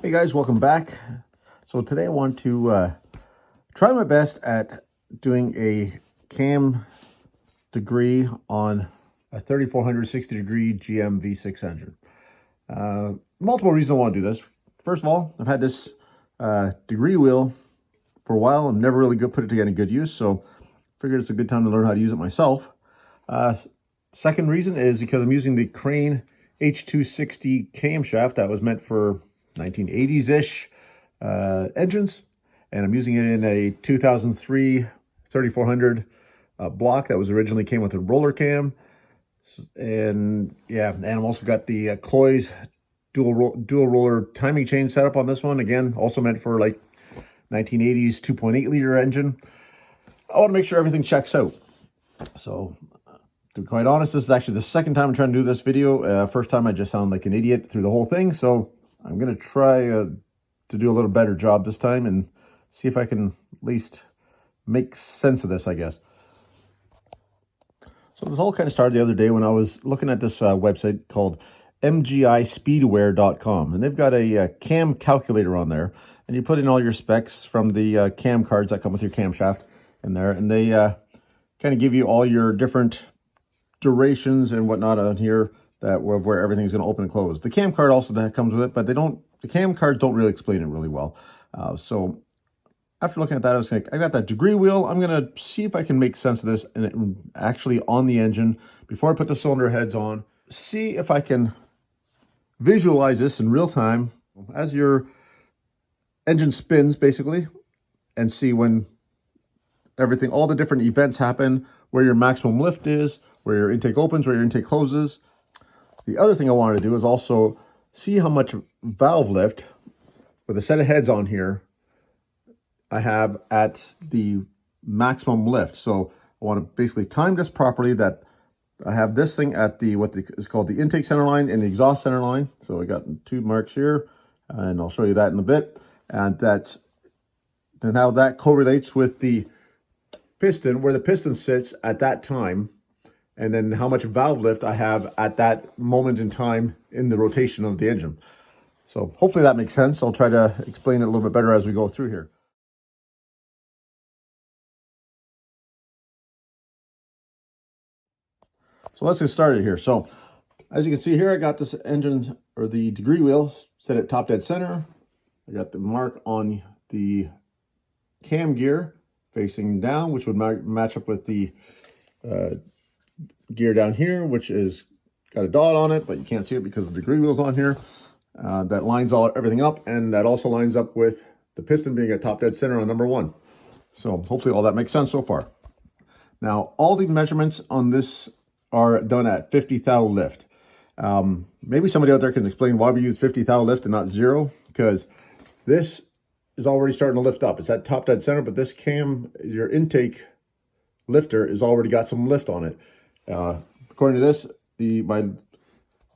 Hey guys, welcome back. So today I want to try my best at doing a cam degree on a 3460 degree GM V6 engine. Multiple reasons I want to do this. First of all, I've had this degree wheel for a while. I've never really put it to any good use, so figured it's a good time to learn how to use it myself. Second reason is because I'm using the Crane H260 camshaft that was meant for 1980s-ish engines, and I'm using it in a 2003 3400 block that was originally came with a roller cam. And yeah, and I've also got the Cloy's dual roller timing chain set up on this one, again also meant for like 1980s 2.8 liter engine. I want to make sure everything checks out. So to be quite honest, this is actually the second time I'm trying to do this video. First time I just sound like an idiot through the whole thing, so I'm going to try to do a little better job this time and see if I can at least make sense of this, I guess. So this all kind of started the other day when I was looking at this website called mgispeedaware.com, and they've got a cam calculator on there, and you put in all your specs from the cam cards that come with your camshaft in there, and they kind of give you all your different durations and whatnot on here that where everything's going to open and close. The cam card also that comes with it, but the cam cards don't really explain it really well. So after looking at that, I was like, I got that degree wheel. I'm going to see if I can make sense of this and actually on the engine before I put the cylinder heads on. See if I can visualize this in real time as your engine spins, basically, and see when everything, all the different events happen, where your maximum lift is, where your intake opens, where your intake closes. The other thing I wanted to do is also see how much valve lift with a set of heads on here I have at the maximum lift. So I want to basically time this properly, that I have this thing at the what is called the intake center line and the exhaust center line. So I got two marks here, and I'll show you that in a bit. And that's then how that correlates with the piston, where the piston sits at that time, and then how much valve lift I have at that moment in time in the rotation of the engine. So hopefully that makes sense. I'll try to explain it a little bit better as we go through here. So let's get started here. So as you can see here, I got this engine, or the degree wheel, set at top dead center. I got the mark on the cam gear facing down, which would match up with the gear down here, which is got a dot on it, but you can't see it because the degree wheel's on here. That lines everything up, and that also lines up with the piston being at top dead center on number one. So hopefully all that makes sense so far. Now, all the measurements on this are done at 50 thou lift. Maybe somebody out there can explain why we use 50 thou lift and not 0, because this is already starting to lift up. It's at top dead center, but this cam, your intake lifter, is already got some lift on it. According to this,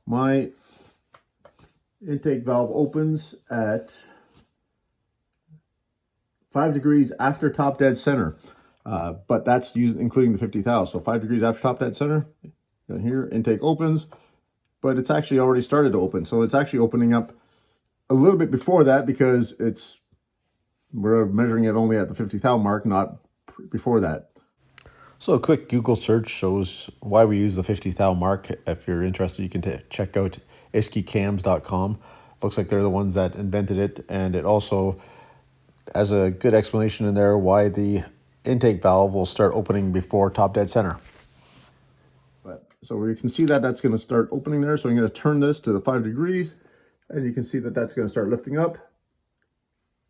my intake valve opens at 5 degrees after top dead center, but that's including the 50 thou. So 5 degrees after top dead center, down here, intake opens, but it's actually already started to open. So it's actually opening up a little bit before that, because we're measuring it only at the 50 thou mark, not before that. So a quick Google search shows why we use the 50 thou mark. If you're interested, you can check out iskicams.com. Looks like they're the ones that invented it, and it also has a good explanation in there why the intake valve will start opening before top dead center. So you can see that that's going to start opening there. So I'm going to turn this to the 5 degrees, and you can see that that's going to start lifting up.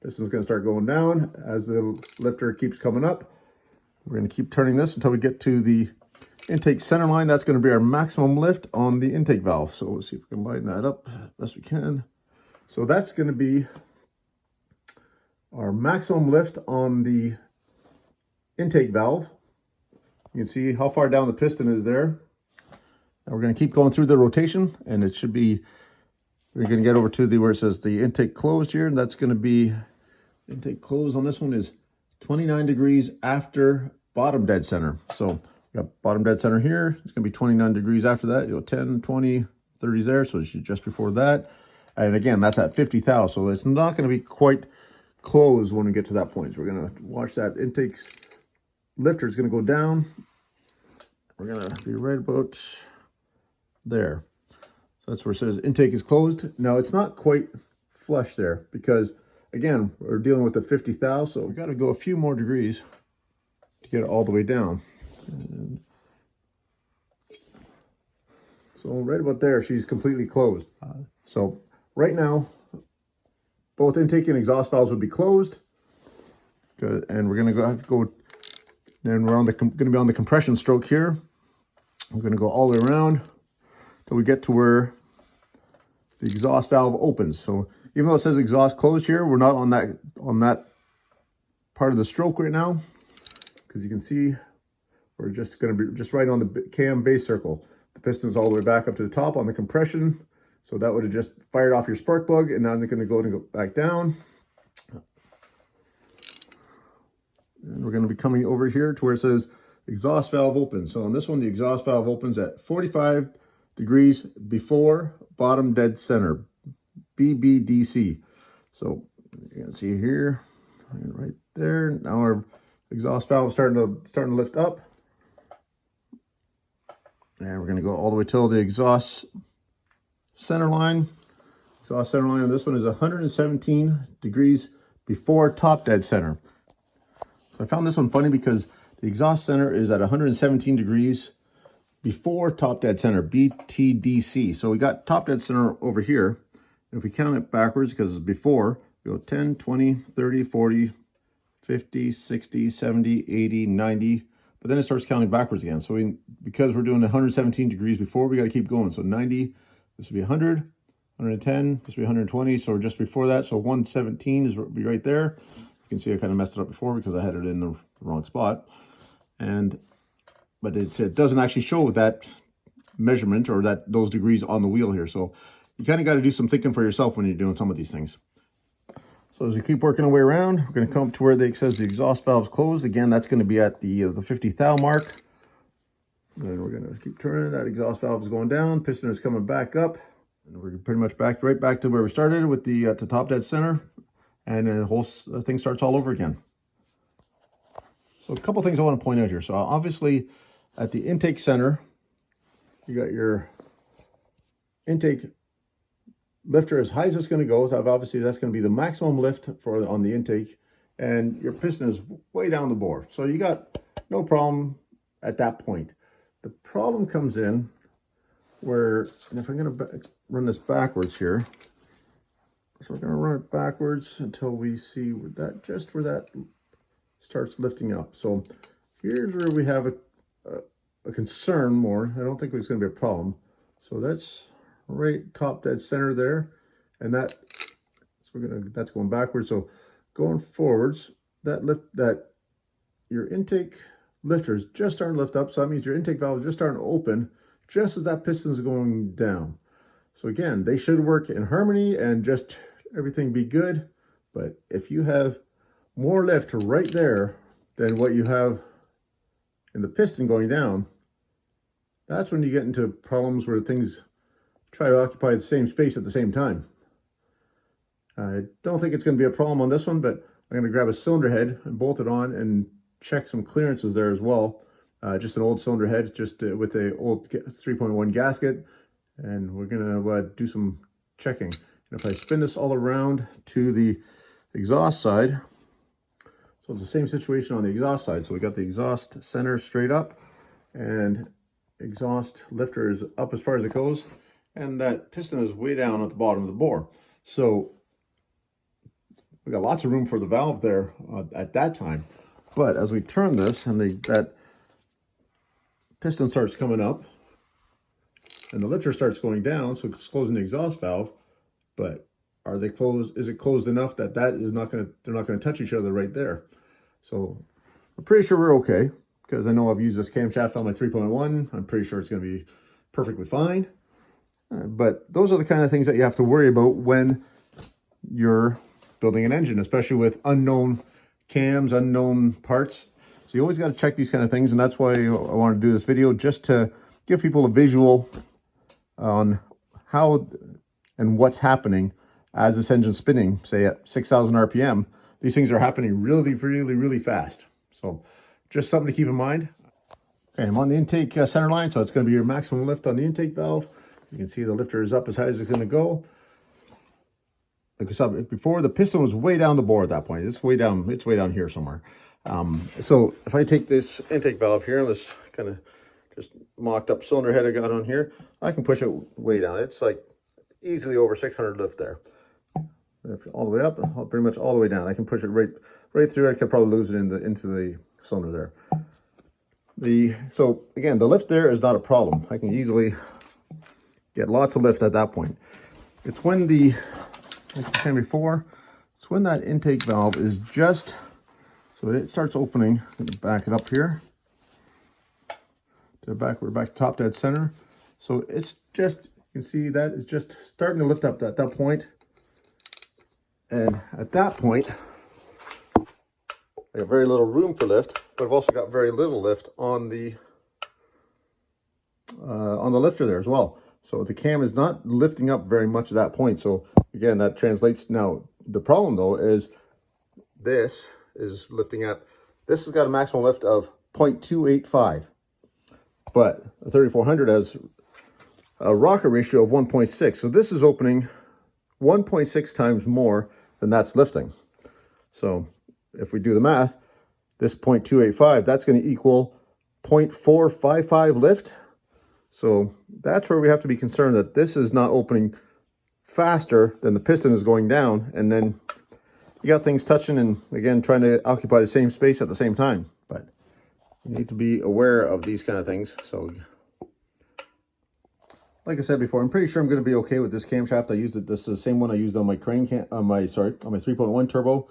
This is going to start going down as the lifter keeps coming up. We're going to keep turning this until we get to the intake center line. That's going to be our maximum lift on the intake valve. So let's see if we can line that up best we can. So that's going to be our maximum lift on the intake valve. You can see how far down the piston is there. Now we're going to keep going through the rotation, and it should be, we're going to get over to where it says the intake closed here, and that's going to be, intake closed on this one is 29 degrees after bottom dead center. So we got bottom dead center here. It's going to be 29 degrees after that. You go 10, 20, 30s there. So it's just before that. And again, that's at 50 thou, so it's not going to be quite closed when we get to that point. So we're going to watch that intake lifter is going to go down. We're going to be right about there. So that's where it says intake is closed. Now it's not quite flush there because, again, we're dealing with the 50 thou, so we got to go a few more degrees to get it all the way down. And so right about there, she's completely closed. So right now, both intake and exhaust valves would be closed. And we're going to go, and we're going to be on the compression stroke here. We're going to go all the way around till we get to where the exhaust valve opens. So even though it says exhaust closed here, we're not on that part of the stroke right now, because you can see we're just going to be just right on the cam base circle. The piston's all the way back up to the top on the compression. So that would have just fired off your spark plug, and now they're going to go back down. And we're going to be coming over here to where it says exhaust valve open. So on this one, the exhaust valve opens at 45 degrees before bottom dead center, BBDC. So you can see here, right there. Now our exhaust valve is starting to lift up. And we're going to go all the way till the exhaust center line. Exhaust center line on this one is 117 degrees before top dead center. So I found this one funny because the exhaust center is at 117 degrees before top dead center, BTDC. So we got top dead center over here. If we count it backwards, because it's before, we go 10, 20, 30, 40, 50, 60, 70, 80, 90. But then it starts counting backwards again. So because we're doing 117 degrees before, we got to keep going. So 90, this would be 100, 110, this would be 120. So we're just before that. So 117 is be right there. You can see I kind of messed it up before because I had it in the wrong spot. But it doesn't actually show that measurement or those degrees on the wheel here. So you kind of got to do some thinking for yourself when you're doing some of these things. So as we keep working our way around, we're going to come to where it says the exhaust valve is closed. Again, that's going to be at the 50 thou mark. And we're going to keep turning. That exhaust valve is going down. Piston is coming back up. And we're pretty much right back to where we started with the top dead center. And the whole thing starts all over again. So a couple things I want to point out here. So obviously at the intake center, you got your intake lifter as high as it's going to go. So obviously that's going to be the maximum lift on the intake, and your piston is way down the bore. So you got no problem at that point. The problem comes in where, and if I'm going to run this backwards here, so we're going to run it backwards until we see where that starts lifting up. So here's where we have a concern more. I don't think it's going to be a problem. So that's right top dead center there, and that's going backwards. So going forwards, that your intake lifter is just starting to lift up. So that means your intake valve is just starting to open just as that piston is going down. So again, they should work in harmony and just everything be good. But if you have more lift right there than what you have in the piston going down, that's when you get into problems where things try to occupy the same space at the same time. I don't think it's going to be a problem on this one, but I'm going to grab a cylinder head and bolt it on and check some clearances there as well. Just an old cylinder head, just with a old 3.1 gasket, and we're going to do some checking. And if I spin this all around to the exhaust side, so it's the same situation on the exhaust side. So we got the exhaust center straight up, and exhaust lifter is up as far as it goes, and that piston is way down at the bottom of the bore. So we got lots of room for the valve there at that time. But as we turn this and that piston starts coming up and the lifter starts going down, so it's closing the exhaust valve, but are they closed? Is it closed enough that they're not going to touch each other right there? So I'm pretty sure we're okay, because I know I've used this camshaft on my 3.1. I'm pretty sure it's going to be perfectly fine. But those are the kind of things that you have to worry about when you're building an engine, especially with unknown cams, unknown parts. So you always got to check these kind of things, and that's why I want to do this video, just to give people a visual on how and what's happening as this engine's spinning, say at 6,000 RPM. These things are happening really, really, really fast. So just something to keep in mind. Okay, I'm on the intake center line, so it's going to be your maximum lift on the intake valve. You can see the lifter is up as high as it's going to go. Like I said before, the piston was way down the bore at that point. It's way down here somewhere. So if I take this intake valve here, this kind of just mocked up cylinder head I got on here, I can push it way down. It's like easily over 600 lift there. All the way up, pretty much all the way down. I can push it right through. I could probably lose it into the cylinder there. So again, the lift there is not a problem. I can easily get lots of lift at that point. It's when like I said before, it's when that intake valve is just, so it starts opening. I'm gonna back it up here. We're back to top dead center. So it's just, you can see that is just starting to lift up at that point. And at that point, I got very little room for lift, but I've also got very little lift on the lifter there as well. So the cam is not lifting up very much at that point. So again, that translates. Now, the problem though is this is lifting up. This has got a maximum lift of 0.285, but a 3400 has a rocker ratio of 1.6. So this is opening 1.6 times more than that's lifting. So if we do the math, this 0.285, that's going to equal 0.455 lift. So that's where we have to be concerned that this is not opening faster than the piston is going down. And then you got things touching and again, trying to occupy the same space at the same time. But you need to be aware of these kind of things. So like I said before, I'm pretty sure I'm going to be okay with this camshaft. I used it. This is the same one I used on my crane on my 3.1 turbo.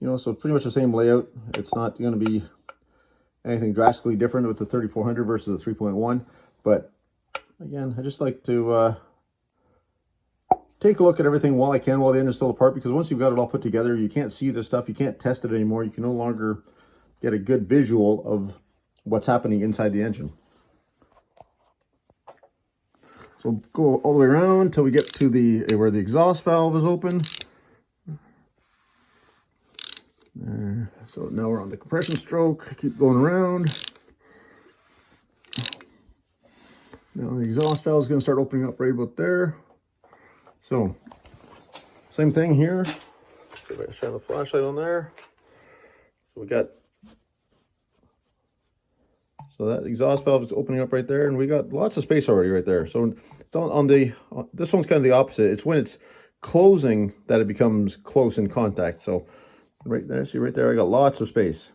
You know, so pretty much the same layout. It's not going to be anything drastically different with the 3400 versus the 3.1. But again, I just like to take a look at everything while I can, while the engine's still apart, because once you've got it all put together, you can't see this stuff. You can't test it anymore. You can no longer get a good visual of what's happening inside the engine. So we'll go all the way around until we get to where the exhaust valve is open. There. So now we're on the compression stroke. Keep going around. Now the exhaust valve is going to start opening up right about there. So same thing here. See if I can shine the flashlight on there. So we got, so that exhaust valve is opening up right there, and we got lots of space already right there. So it's on this one's kind of the opposite. It's when it's closing that it becomes close in contact. So right there, see right there, I got lots of space.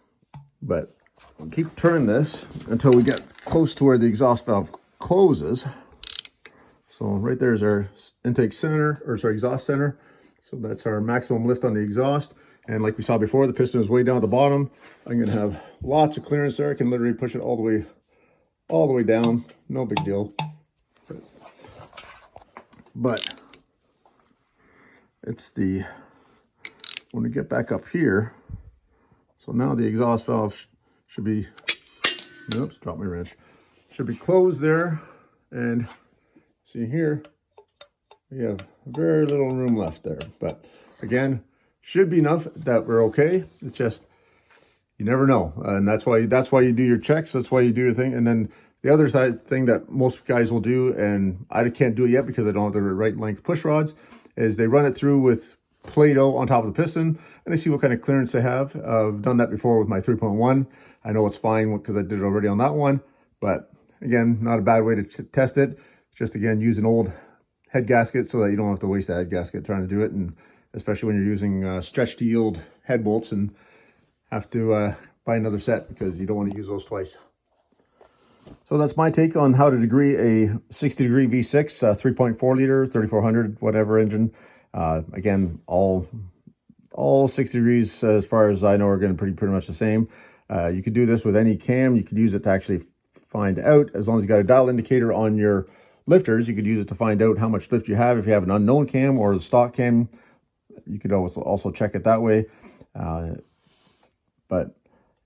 But I'll keep turning this until we get close to where the exhaust valve closes. So right there is our intake center, or sorry, exhaust center. So that's our maximum lift on the exhaust. And like we saw before, the piston is way down at the bottom. I'm going to have lots of clearance there. I can literally push it all the way down. No big deal. But it's when we get back up here, so now the exhaust valve should be, oops, dropped my wrench, should be closed there. And see here, we have very little room left there. But again, should be enough that we're okay. It's just, you never know. And that's why you do your checks. That's why you do your thing. And then the other thing that most guys will do, and I can't do it yet because I don't have the right length push rods, is they run it through with Play-Doh on top of the piston and they see what kind of clearance they have. I've done that before with my 3.1. I know it's fine because I did it already on that one. But again, not a bad way to test it. Just again, use an old head gasket so that you don't have to waste that head gasket trying to do it. And especially when you're using stretch to yield head bolts and have to buy another set because you don't want to use those twice. So that's my take on how to degree a 60 degree V6, 3.4 liter, 3400, whatever engine. Again, all 60 degrees, as far as I know, are going to be pretty much the same. You could do this with any cam. You could use it to actually find out, as long as you got a dial indicator on your lifters, you could use it to find out how much lift you have. If you have an unknown cam or the stock cam, you could also check it that way. But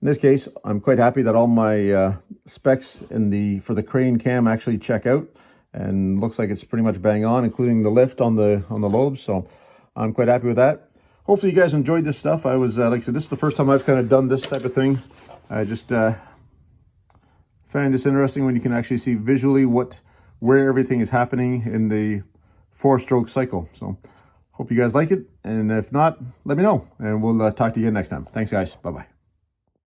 in this case, I'm quite happy that all my specs for the crane cam actually check out. and looks like it's pretty much bang on, including the lift on the lobes. So I'm quite happy with that. Hopefully you guys enjoyed this stuff. I was, like I said, this is the first time I've kind of done this type of thing. I just find this interesting when you can actually see visually where everything is happening in the 4-stroke cycle. So hope you guys like it. And if not, let me know. And we'll talk to you again next time. Thanks, guys. Bye-bye.